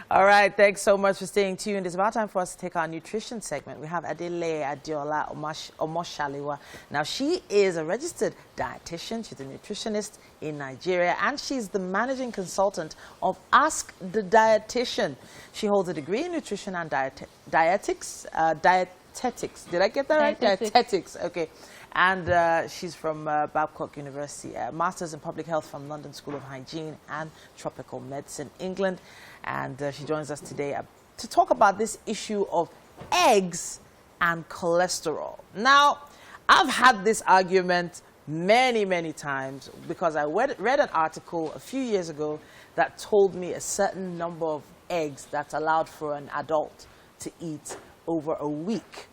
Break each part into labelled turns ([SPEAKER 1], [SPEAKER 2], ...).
[SPEAKER 1] All right, thanks so much for staying tuned. It's about time for us to take our nutrition segment. We have Adeleye Adeola Omoshaliwa. Now, she is a registered dietitian. She's a nutritionist in Nigeria, and she's the managing consultant of Ask the Dietitian. She holds a degree in nutrition and dietetics. Did I get that right? Dietetics, okay. And she's from Babcock University, Masters in Public Health from London School of Hygiene and Tropical Medicine, England. And she joins us today to talk about this issue of eggs and cholesterol. Now, I've had this argument many times because I read an article a few years ago that told me a certain number of eggs that's allowed for an adult to eat over a week.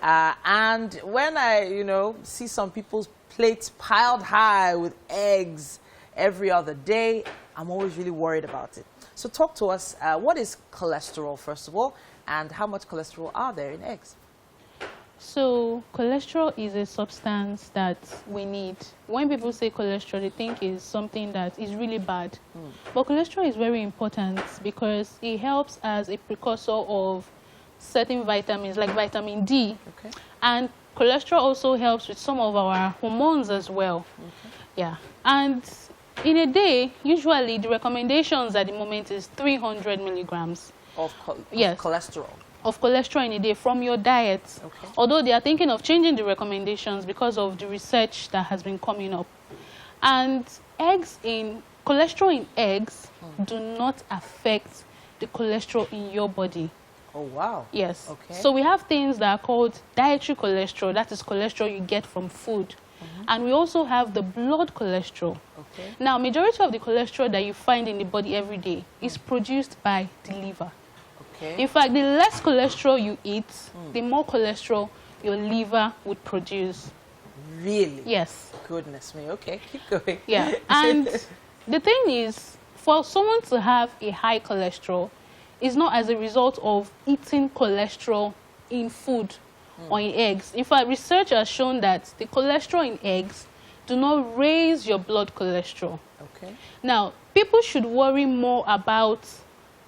[SPEAKER 1] And when I, see some people's plates piled high with eggs every other day, I'm always really worried about it. So talk to us, what is cholesterol, first of all, and how much cholesterol are there in eggs?
[SPEAKER 2] So cholesterol is a substance that we need. When people say cholesterol, they think it's something that is really bad. But cholesterol is very important because it helps as a precursor of certain vitamins like vitamin D. Okay. And cholesterol also helps with some of our hormones as well. Okay. Yeah. And in a day, usually the recommendations at the moment is 300 milligrams
[SPEAKER 1] of cholesterol.
[SPEAKER 2] Of cholesterol in a day from your diet.
[SPEAKER 1] Okay.
[SPEAKER 2] Although they are thinking of changing the recommendations because of the research that has been coming up. And cholesterol in eggs do not affect the cholesterol in your body.
[SPEAKER 1] Oh, wow.
[SPEAKER 2] Yes.
[SPEAKER 1] Okay.
[SPEAKER 2] So we have things that are called dietary cholesterol. That is cholesterol you get from food. And we also have the blood cholesterol.
[SPEAKER 1] Okay.
[SPEAKER 2] Now, majority of the cholesterol that you find in the body every day is produced by the liver.
[SPEAKER 1] Okay.
[SPEAKER 2] In fact, the less cholesterol you eat, the more cholesterol your liver would produce.
[SPEAKER 1] Really?
[SPEAKER 2] Yes.
[SPEAKER 1] Goodness me. Okay, keep going.
[SPEAKER 2] Yeah. And the thing is, for someone to have a high cholesterol, it's not as a result of eating cholesterol in food or in eggs. In fact, research has shown that the cholesterol in eggs do not raise your blood cholesterol.
[SPEAKER 1] Okay.
[SPEAKER 2] Now, people should worry more about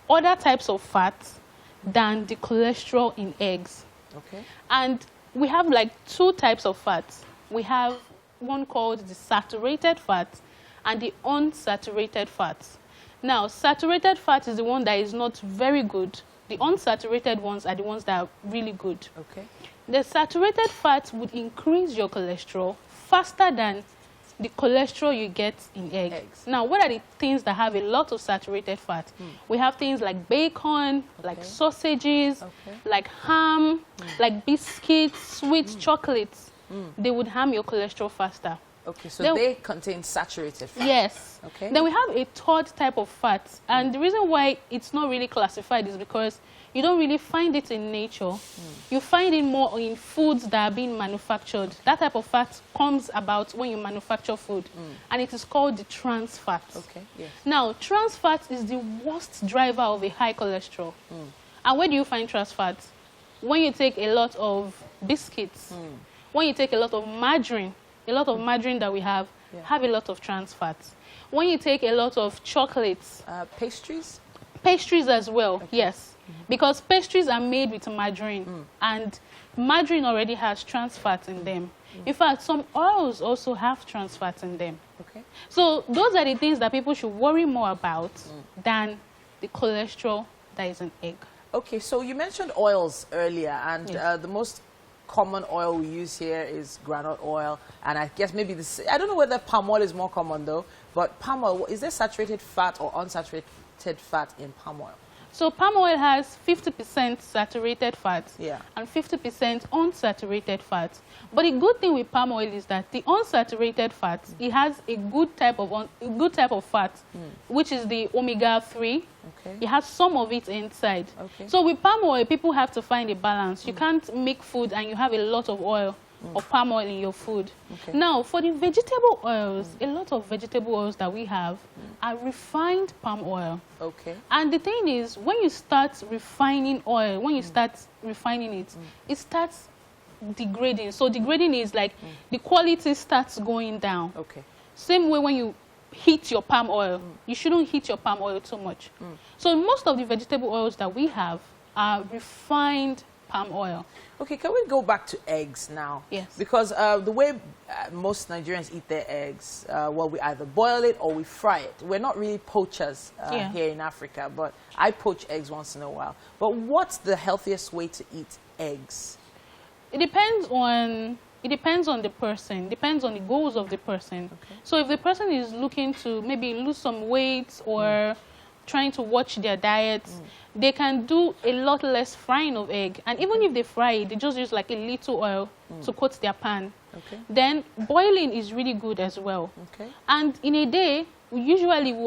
[SPEAKER 2] other types of fats than the cholesterol in eggs.
[SPEAKER 1] Okay.
[SPEAKER 2] And we have like two types of fats. We have one called the saturated fat and the unsaturated fats. Now, saturated fat is the one that is not very good. The unsaturated ones are the ones that are really good.
[SPEAKER 1] Okay.
[SPEAKER 2] The saturated fat would increase your cholesterol faster than the cholesterol you get in eggs. Now, what are the things that have a lot of saturated fat? We have things like bacon, like sausages, like ham, like biscuits, sweet chocolates. They would harm your cholesterol faster.
[SPEAKER 1] Okay, so they contain saturated fat.
[SPEAKER 2] Yes.
[SPEAKER 1] Okay.
[SPEAKER 2] Then we have a third type of fat. And the reason why it's not really classified is because you don't really find it in nature. You find it more in foods that are being manufactured. That type of fat comes about when you manufacture food. And it is called the trans fat.
[SPEAKER 1] Okay, yes.
[SPEAKER 2] Now, trans fat is the worst driver of a high cholesterol. And where do you find trans fat? When you take a lot of biscuits, when you take a lot of margarine that we have a lot of trans fats. When you take a lot of chocolates.
[SPEAKER 1] Pastries?
[SPEAKER 2] Pastries as well, yes. Because pastries are made with margarine, and margarine already has trans fats in them. In fact, some oils also have trans fats in them.
[SPEAKER 1] Okay.
[SPEAKER 2] So those are the things that people should worry more about than the cholesterol that is in egg.
[SPEAKER 1] Okay, so you mentioned oils earlier, and the most common oil we use here is granite oil, and I guess maybe this, I don't know whether palm oil is more common though, but palm oil, is there saturated fat or unsaturated fat in palm oil?
[SPEAKER 2] So palm oil has 50% saturated fat and 50% unsaturated fat. But the good thing with palm oil is that the unsaturated fat, it has a good type of fat, which is the omega-3. Okay. It has some of it inside. Okay. So with palm oil, people have to find a balance. You can't make food and you have a lot of oil of palm oil in your food. Okay. Now, for the vegetable oils, a lot of vegetable oils that we have are refined palm oil. Okay. And the thing is, when you start refining oil, when you start refining it, it starts degrading. So degrading is like the quality starts going down. Okay. Same way when you heat your palm oil. You shouldn't heat your palm oil too much. So most of the vegetable oils that we have are refined palm oil.
[SPEAKER 1] Okay, can we go back to eggs now?
[SPEAKER 2] Yes.
[SPEAKER 1] Because the way most Nigerians eat their eggs, well, we either boil it or we fry it. We're not really poachers here in Africa, but I poach eggs once in a while. But what's the healthiest way to eat eggs?
[SPEAKER 2] It depends on the person, depends on the goals of the person. Okay. So if the person is looking to maybe lose some weight or trying to watch their diets, they can do a lot less frying of egg. And even if they fry it, they just use like a little oil to coat their pan. Okay. Then boiling is really good as well. Okay. And in a day, we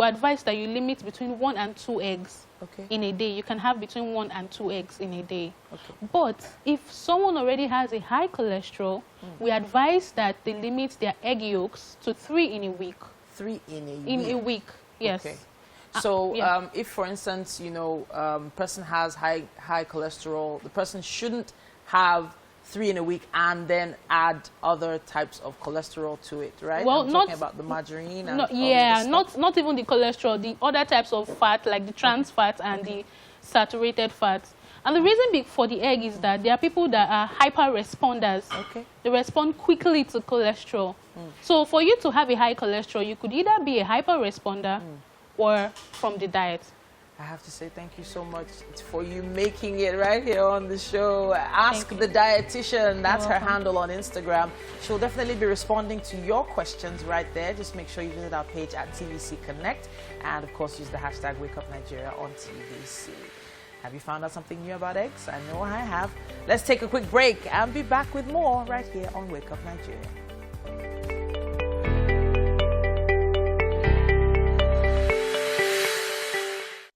[SPEAKER 2] advise that you limit between 1 and 2 eggs. Okay. In a day. You can have between 1 and 2 eggs in a day. Okay. But if someone already has a high cholesterol, we advise that they limit their egg yolks to 3 in a week.
[SPEAKER 1] 3 in a week?
[SPEAKER 2] In a week, yes.
[SPEAKER 1] Okay. So if, for instance, you know, person has high cholesterol, the person shouldn't have 3 in a week and then add other types of cholesterol to it, right?
[SPEAKER 2] Well,
[SPEAKER 1] I'm talking about the margarine and
[SPEAKER 2] not even the cholesterol, the other types of fat like the trans fat and the saturated fats. And the reason for the egg is that there are people that are hyper responders. Okay. They respond quickly to cholesterol. So for you to have a high cholesterol, you could either be a hyper responder or from the diet.
[SPEAKER 1] I have to say thank you so much for you making it right here on the show. Ask the Dietitian. That's her handle on Instagram. She'll definitely be responding to your questions right there. Just make sure you visit our page at TVC Connect. And, of course, use the hashtag WakeUpNigeria on TVC. Have you found out something new about eggs? I know I have. Let's take a quick break and be back with more right here on Wake Up Nigeria.